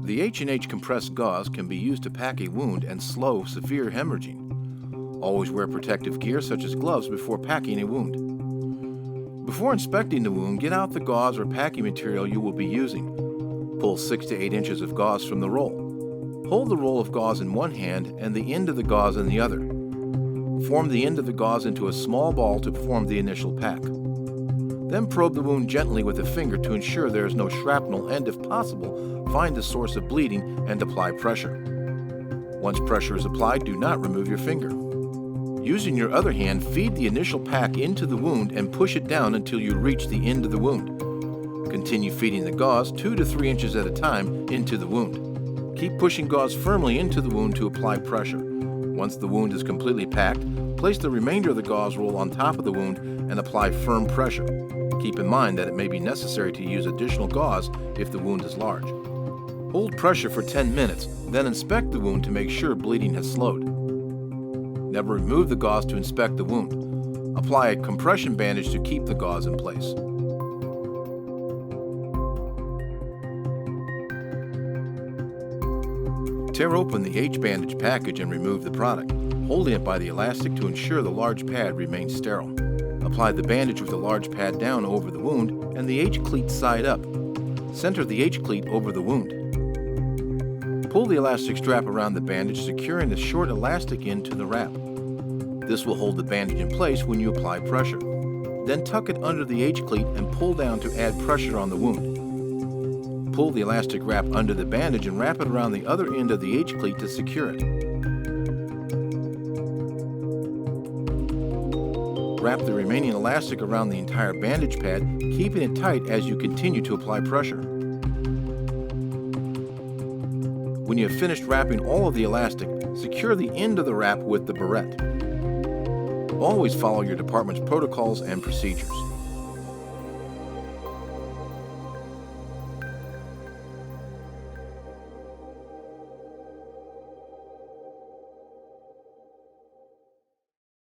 The H&H compressed gauze can be used to pack a wound and slow severe hemorrhaging. Always wear protective gear such as gloves before packing a wound. Before inspecting the wound, get out the gauze or packing material you will be using. Pull 6 to 8 inches of gauze from the roll. Hold the roll of gauze in one hand and the end of the gauze in the other. Form the end of the gauze into a small ball to form the initial pack. Then probe the wound gently with a finger to ensure there is no shrapnel and, if possible, find the source of bleeding and apply pressure. Once pressure is applied, do not remove your finger. Using your other hand, feed the initial pack into the wound and push it down until you reach the end of the wound. Continue feeding the gauze 2 to 3 inches at a time into the wound. Keep pushing gauze firmly into the wound to apply pressure. Once the wound is completely packed, place the remainder of the gauze roll on top of the wound and apply firm pressure. Keep in mind that it may be necessary to use additional gauze if the wound is large. Hold pressure for 10 minutes, then inspect the wound to make sure bleeding has slowed. Never remove the gauze to inspect the wound. Apply a compression bandage to keep the gauze in place. Tear open the H-Bandage package and remove the product, holding it by the elastic to ensure the large pad remains sterile. Apply the bandage with the large pad down over the wound and the H-cleat side up. Center the H-cleat over the wound. Pull the elastic strap around the bandage, securing the short elastic end to the wrap. This will hold the bandage in place when you apply pressure. Then tuck it under the H-cleat and pull down to add pressure on the wound. Pull the elastic wrap under the bandage and wrap it around the other end of the H-cleat to secure it. Wrap the remaining elastic around the entire bandage pad, keeping it tight as you continue to apply pressure. When you have finished wrapping all of the elastic, secure the end of the wrap with the barrette. Always follow your department's protocols and procedures.